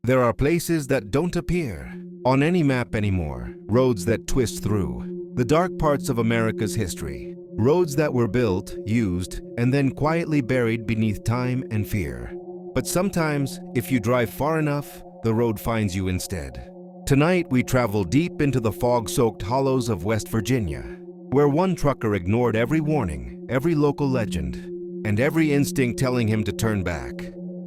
There are places that don't appear on any map anymore, roads that twist through the dark parts of America's history, roads that were built, used, and then quietly buried beneath time and fear. But sometimes, if you drive far enough, the road finds you instead. Tonight, we travel deep into the fog-soaked hollows of West Virginia, where one trucker ignored every warning, every local legend, and every instinct telling him to turn back.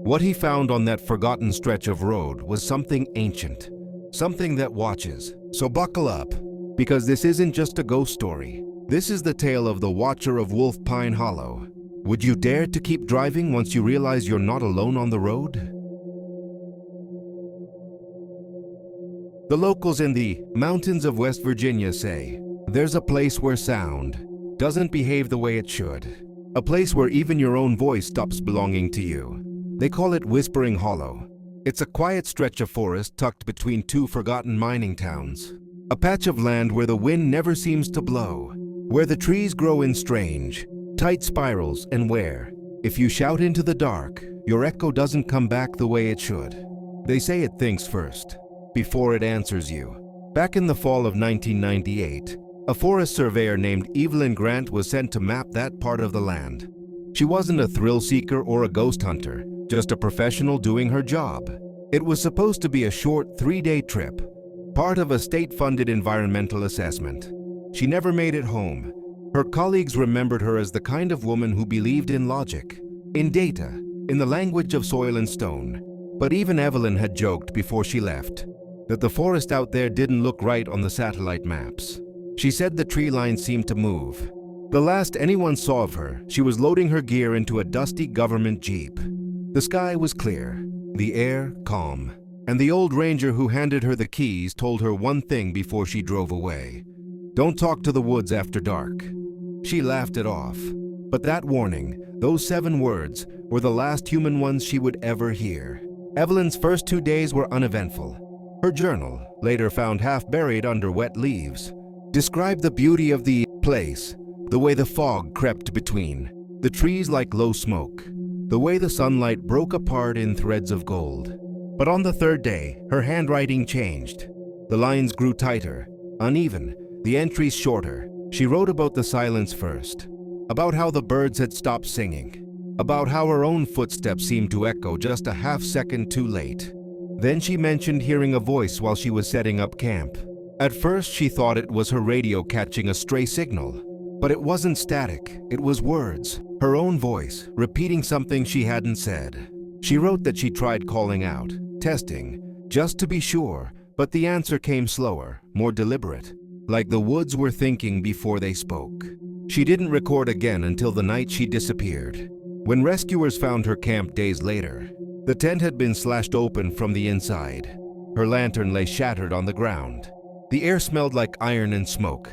What he found on that forgotten stretch of road was something ancient, something that watches. So buckle up, because this isn't just a ghost story. This is the tale of the Watcher of Wolf Pine Hollow. Would you dare to keep driving once you realize you're not alone on the road? The locals in the mountains of West Virginia say, there's a place where sound doesn't behave the way it should. A place where even your own voice stops belonging to you. They call it Whispering Hollow. It's a quiet stretch of forest tucked between two forgotten mining towns. A patch of land where the wind never seems to blow, where the trees grow in strange, tight spirals, and where, if you shout into the dark, your echo doesn't come back the way it should. They say it thinks first, before it answers you. Back in the fall of 1998, a forest surveyor named Evelyn Grant was sent to map that part of the land. She wasn't a thrill seeker or a ghost hunter, just a professional doing her job. It was supposed to be a short 3-day trip, part of a state-funded environmental assessment. She never made it home. Her colleagues remembered her as the kind of woman who believed in logic, in data, in the language of soil and stone. But even Evelyn had joked before she left that the forest out there didn't look right on the satellite maps. She said the tree line seemed to move. The last anyone saw of her, she was loading her gear into a dusty government jeep. The sky was clear, the air calm, and the old ranger who handed her the keys told her one thing before she drove away. Don't talk to the woods after dark. She laughed it off. But that warning, those 7 words, were the last human ones she would ever hear. Evelyn's first 2 days were uneventful. Her journal, later found half buried under wet leaves, described the beauty of the place, the way the fog crept between, the trees like low smoke, the way the sunlight broke apart in threads of gold. But on the 3rd day, her handwriting changed. The lines grew tighter, uneven, the entries shorter. She wrote about the silence first, about how the birds had stopped singing, about how her own footsteps seemed to echo just a half-second too late. Then she mentioned hearing a voice while she was setting up camp. At first, she thought it was her radio catching a stray signal. But it wasn't static, it was words, her own voice, repeating something she hadn't said. She wrote that she tried calling out, testing, just to be sure, but the answer came slower, more deliberate, like the woods were thinking before they spoke. She didn't record again until the night she disappeared. When rescuers found her camp days later, the tent had been slashed open from the inside. Her lantern lay shattered on the ground. The air smelled like iron and smoke.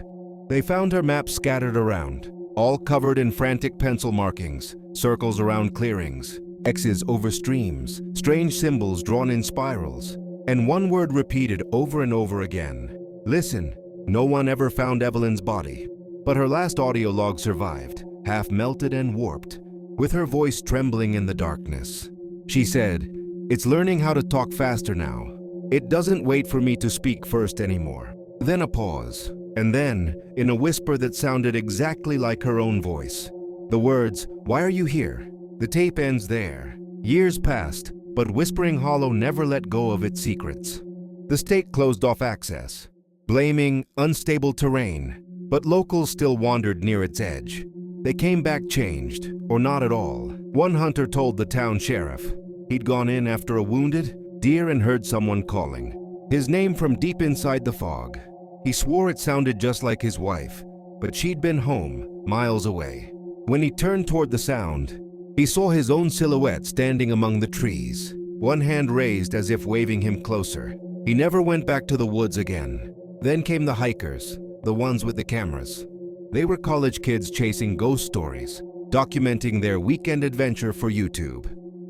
They found her map scattered around, all covered in frantic pencil markings, circles around clearings, X's over streams, strange symbols drawn in spirals, and one word repeated over and over again. Listen. No one ever found Evelyn's body, but her last audio log survived, half melted and warped, with her voice trembling in the darkness. She said, "It's learning how to talk faster now. It doesn't wait for me to speak first anymore." Then a pause. And then, in a whisper that sounded exactly like her own voice, the words, "Why are you here?" The tape ends there. Years passed, but Whispering Hollow never let go of its secrets. The state closed off access, blaming unstable terrain, but locals still wandered near its edge. They came back changed, or not at all. One hunter told the town sheriff he'd gone in after a wounded deer and heard someone calling his name from deep inside the fog. He swore it sounded just like his wife, but she'd been home, miles away. When he turned toward the sound, he saw his own silhouette standing among the trees, one hand raised as if waving him closer. He never went back to the woods again. Then came the hikers, the ones with the cameras. They were college kids chasing ghost stories, documenting their weekend adventure for YouTube.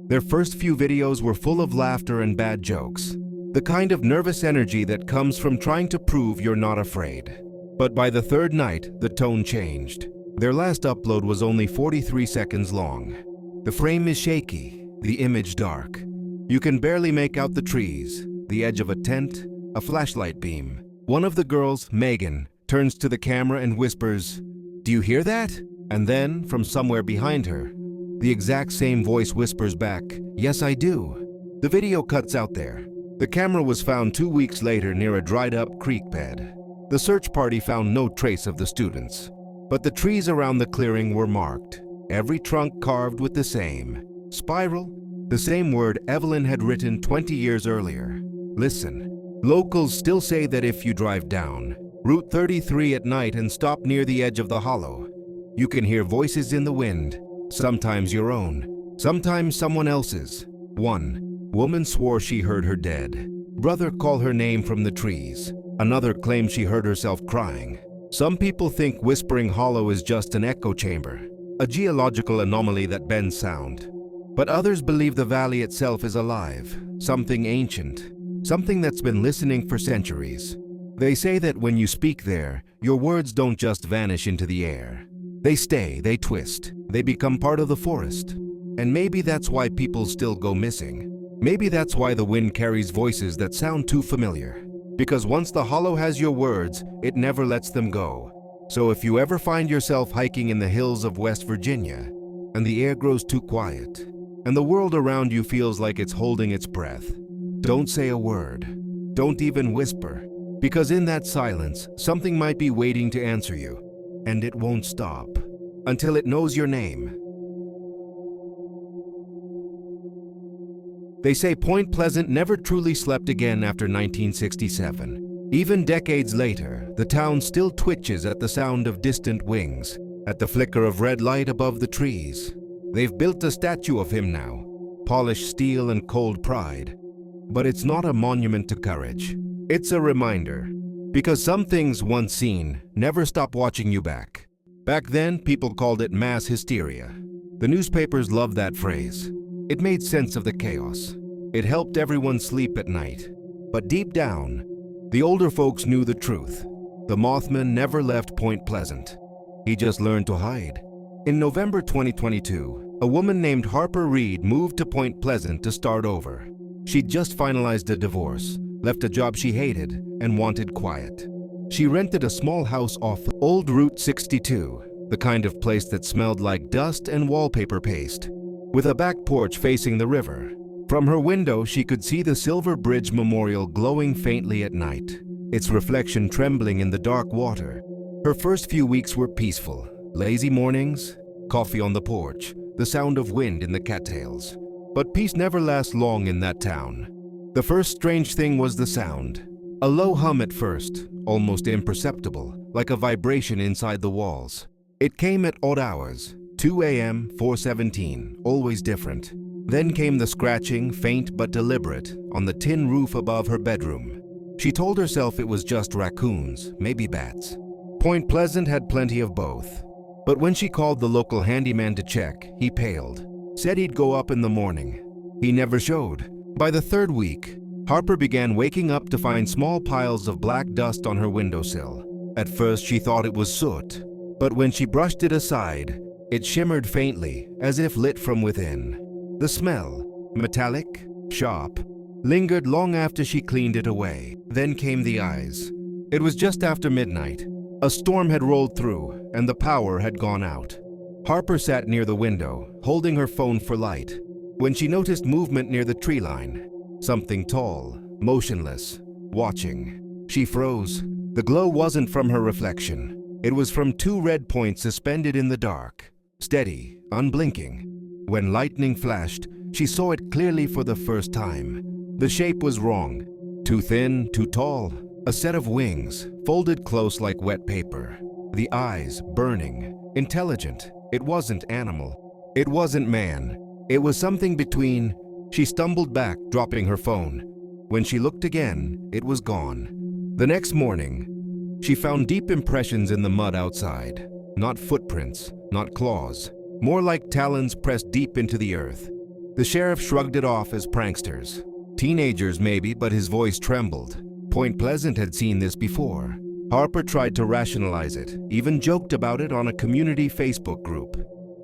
Their first few videos were full of laughter and bad jokes, the kind of nervous energy that comes from trying to prove you're not afraid. But by the 3rd night, the tone changed. Their last upload was only 43 seconds long. The frame is shaky, the image dark, You can barely make out the trees, the edge of a tent, a flashlight beam. One of the girls, Megan, turns to the camera and whispers, "Do you hear that?" And then, from somewhere behind her, the exact same voice whispers back, "Yes, I do." The video cuts out there. The camera was found 2 weeks later near a dried-up creek bed. The search party found no trace of the students, but the trees around the clearing were marked, every trunk carved with the same spiral, the same word Evelyn had written 20 years earlier. Listen, locals still say that if you drive down Route 33 at night and stop near the edge of the hollow, you can hear voices in the wind, sometimes your own, sometimes someone else's. One woman swore she heard her dead brother call her name from the trees. Another claimed she heard herself crying. Some people think Whispering Hollow is just an echo chamber, a geological anomaly that bends sound. But others believe the valley itself is alive, something ancient, something that's been listening for centuries. They say that when you speak there, your words don't just vanish into the air. They stay, they twist, they become part of the forest. And maybe that's why people still go missing. Maybe that's why the wind carries voices that sound too familiar. Because once the hollow has your words, it never lets them go. So if you ever find yourself hiking in the hills of West Virginia, and the air grows too quiet, and the world around you feels like it's holding its breath, don't say a word. Don't even whisper. Because in that silence, something might be waiting to answer you. And it won't stop until it knows your name. They say Point Pleasant never truly slept again after 1967. Even decades later, the town still twitches at the sound of distant wings, at the flicker of red light above the trees. They've built a statue of him now, polished steel and cold pride. But it's not a monument to courage. It's a reminder. Because some things once seen never stop watching you back. Back then, people called it mass hysteria. The newspapers loved that phrase. It made sense of the chaos. It helped everyone sleep at night. But deep down, the older folks knew the truth. The Mothman never left Point Pleasant. He just learned to hide. In November 2022, a woman named Harper Reed moved to Point Pleasant to start over. She'd just finalized a divorce, left a job she hated, and wanted quiet. She rented a small house off Old Route 62, the kind of place that smelled like dust and wallpaper paste, with a back porch facing the river. From her window, she could see the Silver Bridge Memorial glowing faintly at night, its reflection trembling in the dark water. Her first few weeks were peaceful. Lazy mornings, coffee on the porch, the sound of wind in the cattails. But peace never lasts long in that town. The first strange thing was the sound. A low hum at first, almost imperceptible, like a vibration inside the walls. It came at odd hours, 2 a.m., 4:17, always different. Then came the scratching, faint but deliberate, on the tin roof above her bedroom. She told herself it was just raccoons, maybe bats. Point Pleasant had plenty of both. But when she called the local handyman to check, he paled. Said he'd go up in the morning. He never showed. By the third week, Harper began waking up to find small piles of black dust on her windowsill. At first she thought it was soot, but when she brushed it aside, it shimmered faintly, as if lit from within. The smell, metallic, sharp, lingered long after she cleaned it away. Then came the eyes. It was just after midnight. A storm had rolled through, and the power had gone out. Harper sat near the window, holding her phone for light, when she noticed movement near the tree line. Something tall, motionless, watching. She froze. The glow wasn't from her reflection. It was from two red points suspended in the dark, steady, unblinking. When lightning flashed, she saw it clearly for the first time. The shape was wrong. Too thin, too tall. A set of wings, folded close like wet paper. The eyes, burning, intelligent. It wasn't animal. It wasn't man. It was something between. She stumbled back, dropping her phone. When she looked again, it was gone. The next morning, she found deep impressions in the mud outside. Not footprints, not claws. More like talons pressed deep into the earth. The sheriff shrugged it off as pranksters. Teenagers maybe, but his voice trembled. Point Pleasant had seen this before. Harper tried to rationalize it, even joked about it on a community Facebook group.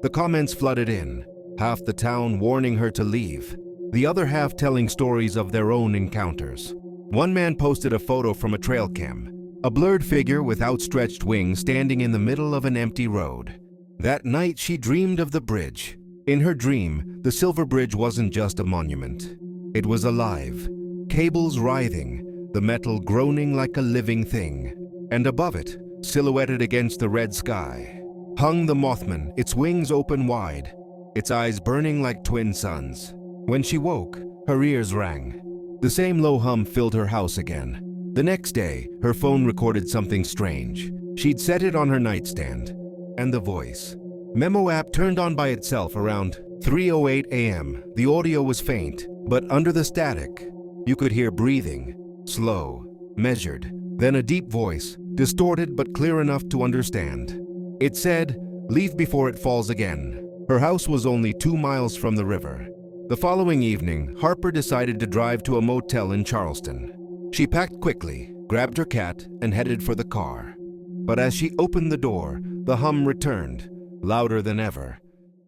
The comments flooded in, half the town warning her to leave. the other half telling stories of their own encounters. One man posted a photo from a trail cam, a blurred figure with outstretched wings standing in the middle of an empty road. That night she dreamed of the bridge. In her dream, the Silver Bridge wasn't just a monument. It was alive, cables writhing, the metal groaning like a living thing. And above it, silhouetted against the red sky, hung the Mothman, its wings open wide, its eyes burning like twin suns. When she woke, her ears rang. The same low hum filled her house again. The next day, her phone recorded something strange. She'd set it on her nightstand, and the voice. Memo app turned on by itself around 3:08 a.m. The audio was faint, but under the static, you could hear breathing, slow, measured, then a deep voice, distorted but clear enough to understand. It said, "Leave before it falls again." Her house was only 2 miles from the river. The following evening, Harper decided to drive to a motel in Charleston. She packed quickly, grabbed her cat, and headed for the car. But as she opened the door, the hum returned, louder than ever,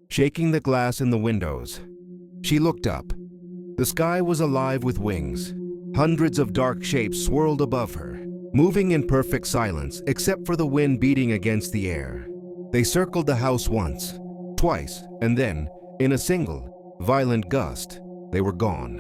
shaking the glass in the windows. She looked up. The sky was alive with wings. Hundreds of dark shapes swirled above her, moving in perfect silence except for the wind beating against the air. They circled the house once, twice, and then, in a single, violent gust, they were gone.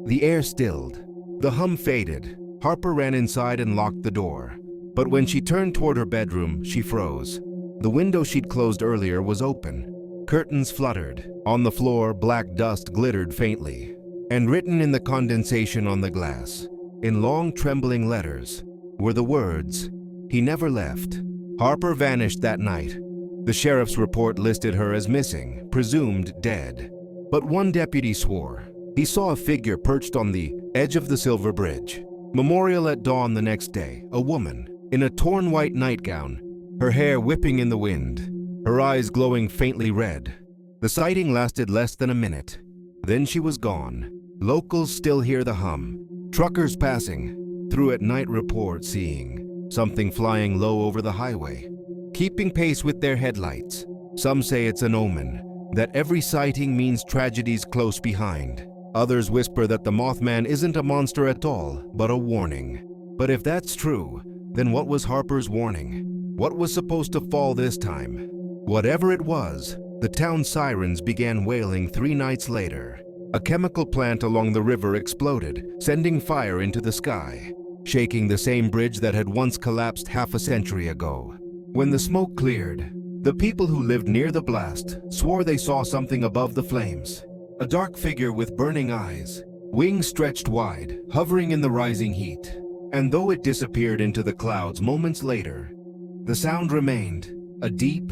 The air stilled. The hum faded. Harper ran inside and locked the door. But when she turned toward her bedroom, she froze. The window she'd closed earlier was open. Curtains fluttered. On the floor, black dust glittered faintly. And written in the condensation on the glass, in long trembling letters, were the words, "He never left." Harper vanished that night. The sheriff's report listed her as missing, presumed dead. But one deputy swore he saw a figure perched on the edge of the Silver Bridge. Memorial at dawn the next day, a woman in a torn white nightgown, her hair whipping in the wind, her eyes glowing faintly red. The sighting lasted less than a minute. Then she was gone. Locals still hear the hum. Truckers passing through at night report seeing something flying low over the highway, keeping pace with their headlights. Some say it's an omen, that every sighting means tragedies close behind. Others whisper that the Mothman isn't a monster at all, but a warning. But if that's true, then what was Harper's warning? What was supposed to fall this time? Whatever it was, the town sirens began wailing 3 nights later. A chemical plant along the river exploded, sending fire into the sky, shaking the same bridge that had once collapsed half a century ago. When the smoke cleared, the people who lived near the blast swore they saw something above the flames. A dark figure with burning eyes, wings stretched wide, hovering in the rising heat. And though it disappeared into the clouds moments later, the sound remained, a deep,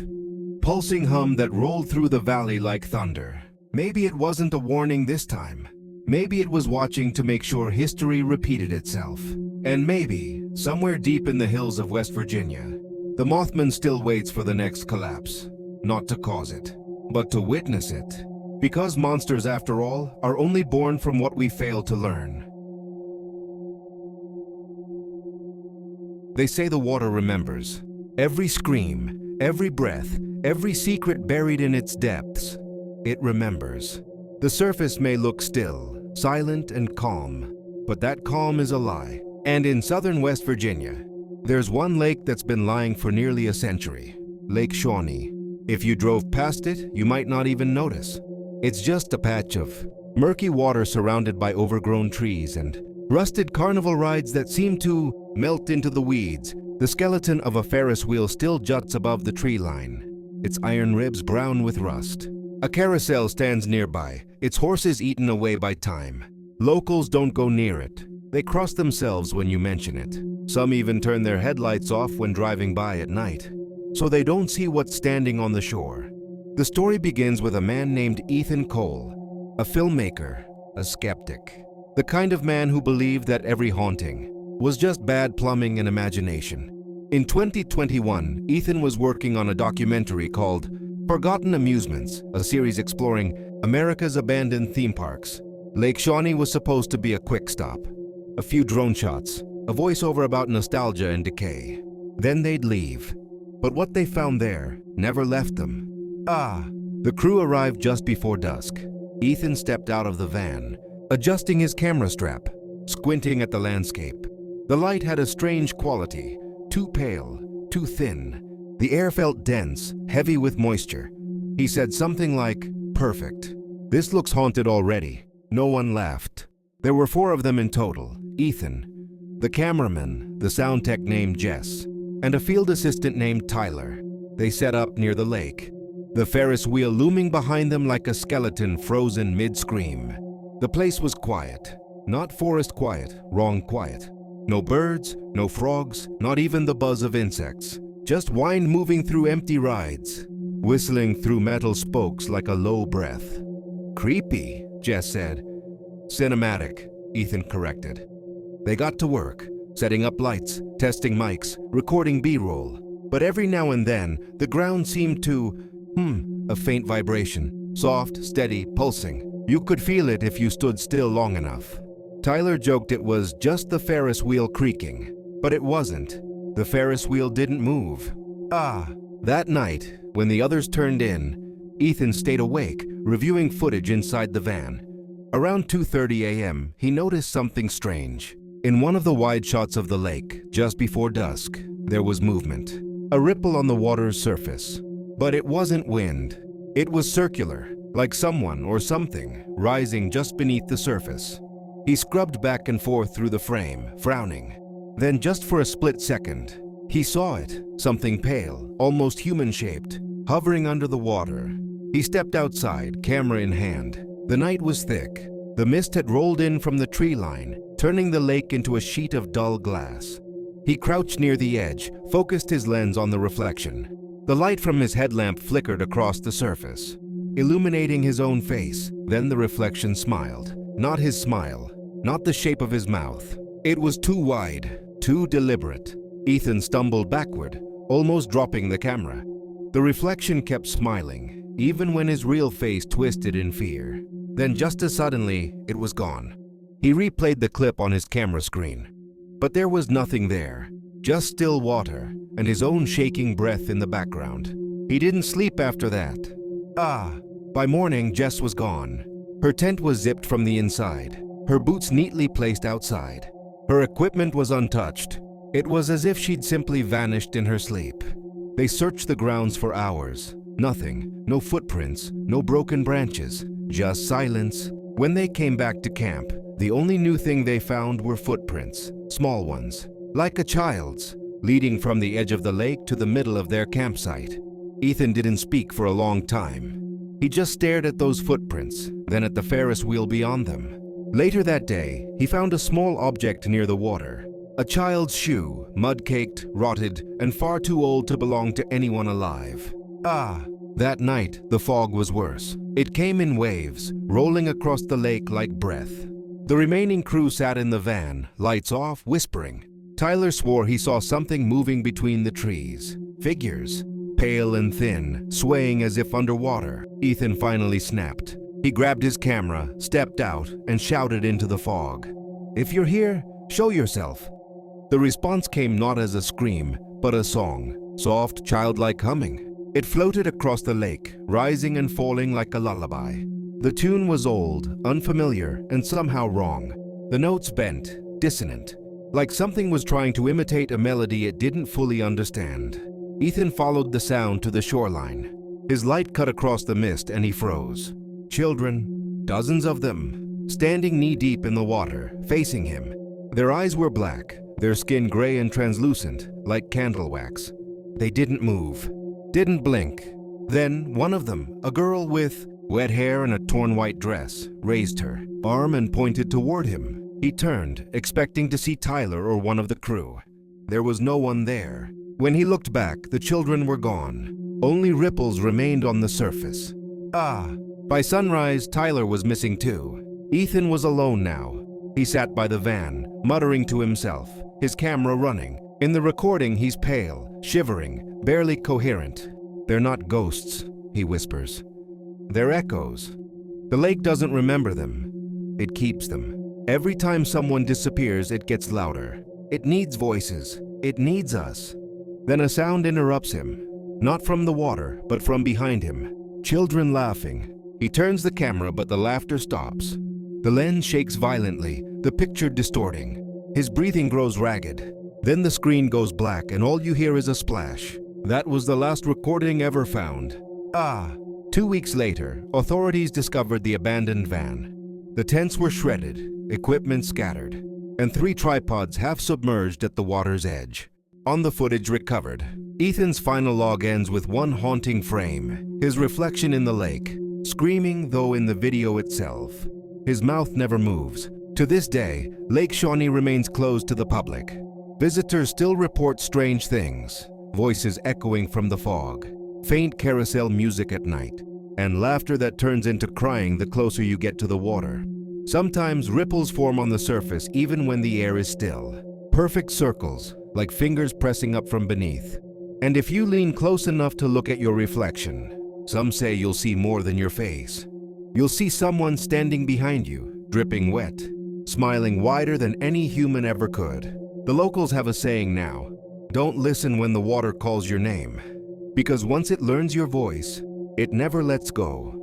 pulsing hum that rolled through the valley like thunder. Maybe it wasn't a warning this time. Maybe it was watching to make sure history repeated itself. And maybe, somewhere deep in the hills of West Virginia, the Mothman still waits for the next collapse, not to cause it, but to witness it. Because monsters, after all, are only born from what we fail to learn. They say the water remembers. Every scream, every breath, every secret buried in its depths. It remembers. The surface may look still, silent and calm, but that calm is a lie. And in southern West Virginia, there's one lake that's been lying for nearly a century, Lake Shawnee. If you drove past it, you might not even notice. It's just a patch of murky water surrounded by overgrown trees and rusted carnival rides that seem to melt into the weeds. The skeleton of a Ferris wheel still juts above the tree line, its iron ribs brown with rust. A carousel stands nearby, its horses eaten away by time. Locals don't go near it. They cross themselves when you mention it. Some even turn their headlights off when driving by at night, so they don't see what's standing on the shore. The story begins with a man named Ethan Cole, a filmmaker, a skeptic, the kind of man who believed that every haunting was just bad plumbing and imagination. In 2021, Ethan was working on a documentary called Forgotten Amusements, a series exploring America's abandoned theme parks. Lake Shawnee was supposed to be a quick stop. A few drone shots, a voiceover about nostalgia and decay. Then they'd leave. But what they found there never left them. The crew arrived just before dusk. Ethan stepped out of the van, adjusting his camera strap, squinting at the landscape. The light had a strange quality, too pale, too thin. The air felt dense, heavy with moisture. He said something like, "Perfect. This looks haunted already." No one laughed. There were 4 of them in total: Ethan, the cameraman, the sound tech named Jess, and a field assistant named Tyler. They set up near the lake, the Ferris wheel looming behind them like a skeleton frozen mid-scream. The place was quiet. Not forest quiet, wrong quiet. No birds, no frogs, not even the buzz of insects. Just wind moving through empty rides, whistling through metal spokes like a low breath. "Creepy," Jess said. "Cinematic," Ethan corrected. They got to work, setting up lights, testing mics, recording B-roll. But every now and then, the ground seemed to, a faint vibration, soft, steady, pulsing. You could feel it if you stood still long enough. Tyler joked it was just the Ferris wheel creaking, but it wasn't. The Ferris wheel didn't move. That night, when the others turned in, Ethan stayed awake, reviewing footage inside the van. Around 2:30 a.m., he noticed something strange. In one of the wide shots of the lake, just before dusk, there was movement. A ripple on the water's surface. But it wasn't wind. It was circular, like someone or something rising just beneath the surface. He scrubbed back and forth through the frame, frowning. Then just for a split second, he saw it, something pale, almost human-shaped, hovering under the water. He stepped outside, camera in hand. The night was thick. The mist had rolled in from the tree line, turning the lake into a sheet of dull glass. He crouched near the edge, focused his lens on the reflection. The light from his headlamp flickered across the surface, illuminating his own face. Then the reflection smiled. Not his smile, not the shape of his mouth. It was too wide, too deliberate. Ethan stumbled backward, almost dropping the camera. The reflection kept smiling, even when his real face twisted in fear. Then just as suddenly, it was gone. He replayed the clip on his camera screen. But there was nothing there, just still water and his own shaking breath in the background. He didn't sleep after that. By morning, Jess was gone. Her tent was zipped from the inside, her boots neatly placed outside. Her equipment was untouched. It was as if she'd simply vanished in her sleep. They searched the grounds for hours. Nothing, no footprints, no broken branches, just silence. When they came back to camp, the only new thing they found were footprints, small ones, like a child's, leading from the edge of the lake to the middle of their campsite. Ethan didn't speak for a long time. He just stared at those footprints, then at the Ferris wheel beyond them. Later that day, he found a small object near the water. A child's shoe, mud-caked, rotted, and far too old to belong to anyone alive. That night, the fog was worse. It came in waves, rolling across the lake like breath. The remaining crew sat in the van, lights off, whispering. Tyler swore he saw something moving between the trees. Figures, pale and thin, swaying as if underwater. Ethan finally snapped. He grabbed his camera, stepped out, and shouted into the fog, "If you're here, show yourself." The response came not as a scream, but a song, soft, childlike humming. It floated across the lake, rising and falling like a lullaby. The tune was old, unfamiliar, and somehow wrong. The notes bent, dissonant, like something was trying to imitate a melody it didn't fully understand. Ethan followed the sound to the shoreline. His light cut across the mist and he froze. Children, dozens of them, standing knee-deep in the water, facing him. Their eyes were black, their skin gray and translucent, like candle wax. They didn't move, didn't blink. Then one of them, a girl with wet hair and a torn white dress, raised her arm and pointed toward him. He turned, expecting to see Tyler or one of the crew. There was no one there. When he looked back, the children were gone. Only ripples remained on the surface. By sunrise, Tyler was missing too. Ethan was alone now. He sat by the van, muttering to himself, his camera running. In the recording, he's pale, shivering, barely coherent. "They're not ghosts," he whispers. "They're echoes. The lake doesn't remember them. It keeps them. Every time someone disappears, it gets louder. It needs voices. It needs us." Then a sound interrupts him. Not from the water, but from behind him. Children laughing. He turns the camera, but the laughter stops. The lens shakes violently, the picture distorting. His breathing grows ragged. Then the screen goes black and all you hear is a splash. That was the last recording ever found. 2 weeks later, authorities discovered the abandoned van. The tents were shredded, equipment scattered, and 3 tripods half submerged at the water's edge. On the footage recovered, Ethan's final log ends with one haunting frame, his reflection in the lake, screaming though in the video itself. His mouth never moves. To this day, Lake Shawnee remains closed to the public. Visitors still report strange things, voices echoing from the fog, faint carousel music at night, and laughter that turns into crying the closer you get to the water. Sometimes ripples form on the surface even when the air is still. Perfect circles, like fingers pressing up from beneath. And if you lean close enough to look at your reflection, some say you'll see more than your face. You'll see someone standing behind you, dripping wet, smiling wider than any human ever could. The locals have a saying now, don't listen when the water calls your name, because once it learns your voice, it never lets go.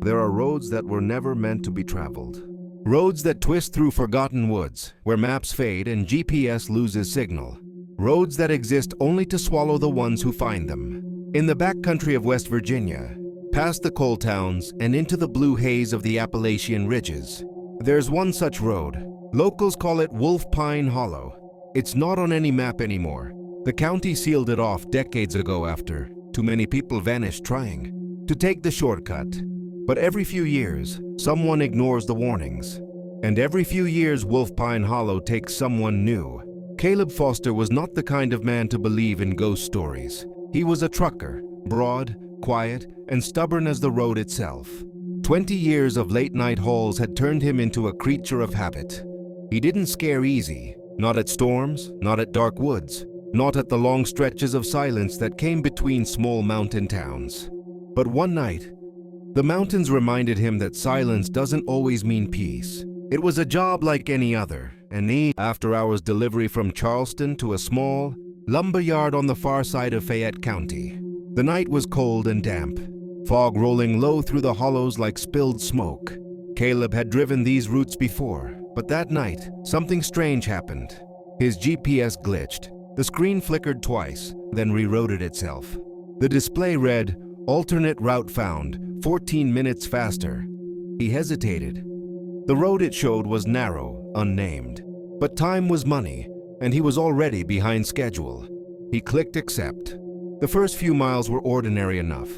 There are roads that were never meant to be traveled. Roads that twist through forgotten woods, where maps fade and GPS loses signal. Roads that exist only to swallow the ones who find them. In the backcountry of West Virginia, past the coal towns and into the blue haze of the Appalachian ridges, there's one such road. Locals call it Wolf Pine Hollow. It's not on any map anymore. The county sealed it off decades ago after too many people vanished trying to take the shortcut. But every few years, someone ignores the warnings. And every few years, Wolf Pine Hollow takes someone new. Caleb Foster was not the kind of man to believe in ghost stories. He was a trucker, broad, quiet, and stubborn as the road itself. 20 years of late-night hauls had turned him into a creature of habit. He didn't scare easy, not at storms, not at dark woods, not at the long stretches of silence that came between small mountain towns. But one night, the mountains reminded him that silence doesn't always mean peace. It was a job like any other, an 8 after-hours delivery from Charleston to a small lumber yard on the far side of Fayette County. The night was cold and damp, fog rolling low through the hollows like spilled smoke. Caleb had driven these routes before, but that night, something strange happened. His GPS glitched. The screen flickered twice, then rerouted itself. The display read, "Alternate route found, 14 minutes faster." He hesitated. The road it showed was narrow, unnamed. But time was money, and he was already behind schedule. He clicked accept. The first few miles were ordinary enough.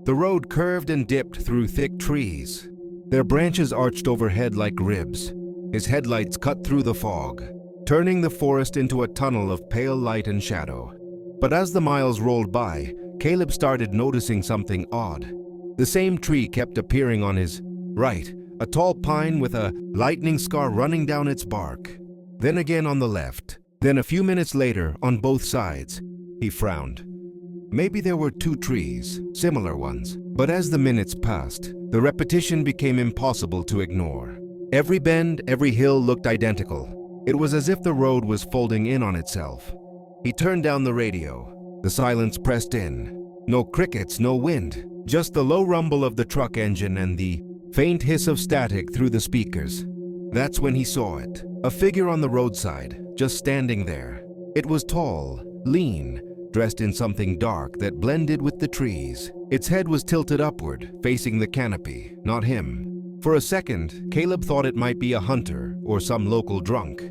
The road curved and dipped through thick trees. Their branches arched overhead like ribs. His headlights cut through the fog, turning the forest into a tunnel of pale light and shadow. But as the miles rolled by, Caleb started noticing something odd. The same tree kept appearing on his right, a tall pine with a lightning scar running down its bark. Then again on the left. Then a few minutes later, on both sides. He frowned. Maybe there were 2 trees, similar ones. But as the minutes passed, the repetition became impossible to ignore. Every bend, every hill looked identical. It was as if the road was folding in on itself. He turned down the radio. The silence pressed in. No crickets, no wind. Just the low rumble of the truck engine and the faint hiss of static through the speakers. That's when he saw it. A figure on the roadside, just standing there. It was tall, lean, dressed in something dark that blended with the trees. Its head was tilted upward, facing the canopy, not him. For a second, Caleb thought it might be a hunter or some local drunk.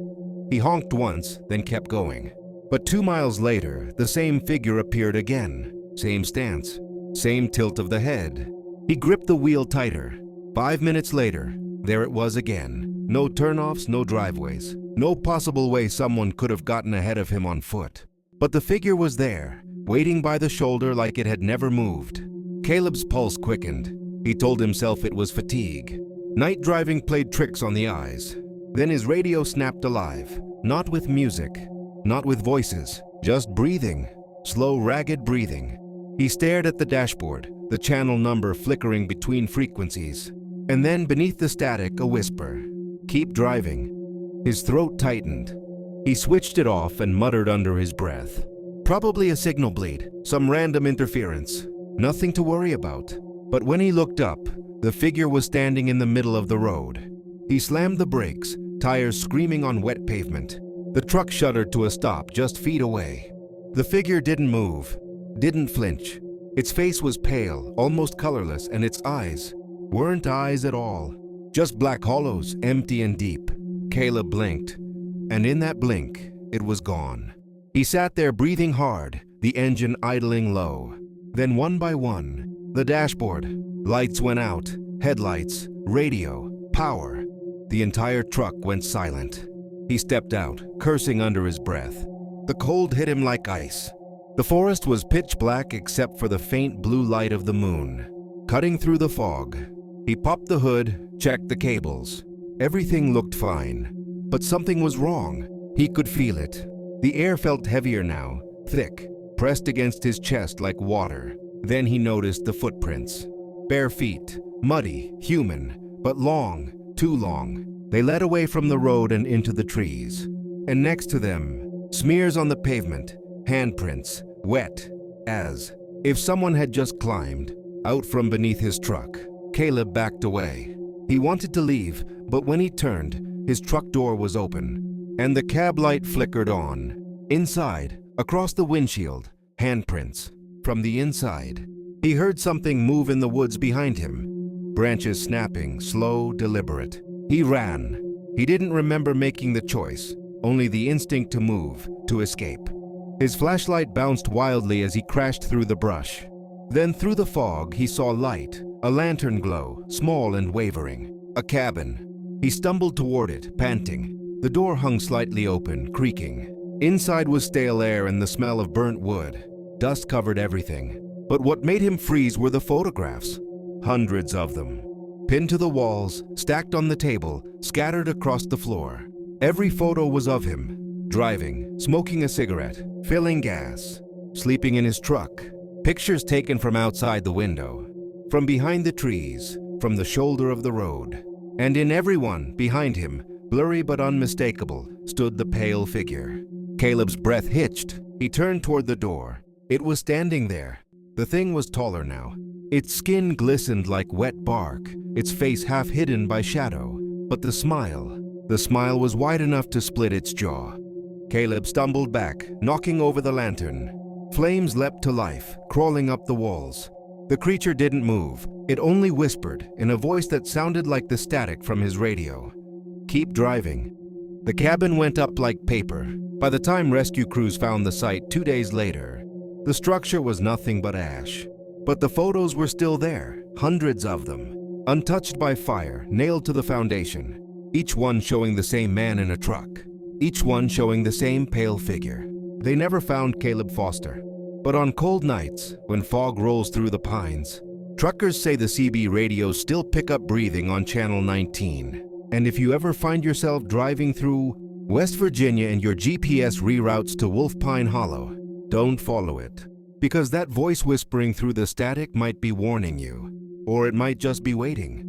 He honked once, then kept going. But 2 miles later, the same figure appeared again. Same stance, same tilt of the head. He gripped the wheel tighter. 5 minutes later, there it was again. No turnoffs, no driveways. No possible way someone could have gotten ahead of him on foot. But the figure was there, waiting by the shoulder like it had never moved. Caleb's pulse quickened. He told himself it was fatigue. Night driving played tricks on the eyes. Then his radio snapped alive. Not with music, not with voices, just breathing. Slow, ragged breathing. He stared at the dashboard, the channel number flickering between frequencies. And then beneath the static, a whisper. "Keep driving." His throat tightened. He switched it off and muttered under his breath. Probably a signal bleed, some random interference. Nothing to worry about. But when he looked up, the figure was standing in the middle of the road. He slammed the brakes, tires screaming on wet pavement. The truck shuddered to a stop just feet away. The figure didn't move, didn't flinch. Its face was pale, almost colorless, and its eyes weren't eyes at all. Just black hollows, empty and deep. Caleb blinked, and in that blink, it was gone. He sat there breathing hard, the engine idling low. Then one by one, the dashboard, lights went out, headlights, radio, power. The entire truck went silent. He stepped out, cursing under his breath. The cold hit him like ice. The forest was pitch black except for the faint blue light of the moon, cutting through the fog. He popped the hood, checked the cables. Everything looked fine, but something was wrong. He could feel it. The air felt heavier now, thick, pressed against his chest like water. Then he noticed the footprints. Bare feet, muddy, human, but long, too long. They led away from the road and into the trees. And next to them, smears on the pavement, handprints, wet, as if someone had just climbed out from beneath his truck. Caleb backed away. He wanted to leave, but when he turned, his truck door was open, and the cab light flickered on. Inside, across the windshield, handprints. From the inside, he heard something move in the woods behind him. Branches snapping, slow, deliberate. He ran. He didn't remember making the choice, only the instinct to move, to escape. His flashlight bounced wildly as he crashed through the brush. Then through the fog, he saw light, a lantern glow, small and wavering. A cabin. He stumbled toward it, panting. The door hung slightly open, creaking. Inside was stale air and the smell of burnt wood. Dust covered everything. But what made him freeze were the photographs. Hundreds of them. Pinned to the walls, stacked on the table, scattered across the floor. Every photo was of him, driving, smoking a cigarette, filling gas, sleeping in his truck. Pictures taken from outside the window, from behind the trees, from the shoulder of the road. And in every one, behind him, blurry but unmistakable, stood the pale figure. Caleb's breath hitched. He turned toward the door. It was standing there. The thing was taller now. Its skin glistened like wet bark, its face half hidden by shadow. But the smile was wide enough to split its jaw. Caleb stumbled back, knocking over the lantern. Flames leapt to life, crawling up the walls. The creature didn't move. It only whispered, in a voice that sounded like the static from his radio. "Keep driving." The cabin went up like paper. By the time rescue crews found the site 2 days later, the structure was nothing but ash. But the photos were still there, hundreds of them, untouched by fire, nailed to the foundation. Each one showing the same man in a truck. Each one showing the same pale figure. They never found Caleb Foster. But on cold nights, when fog rolls through the pines, truckers say the CB radios still pick up breathing on Channel 19. And if you ever find yourself driving through West Virginia and your GPS reroutes to Wolf Pine Hollow, don't follow it. Because that voice whispering through the static might be warning you, or it might just be waiting.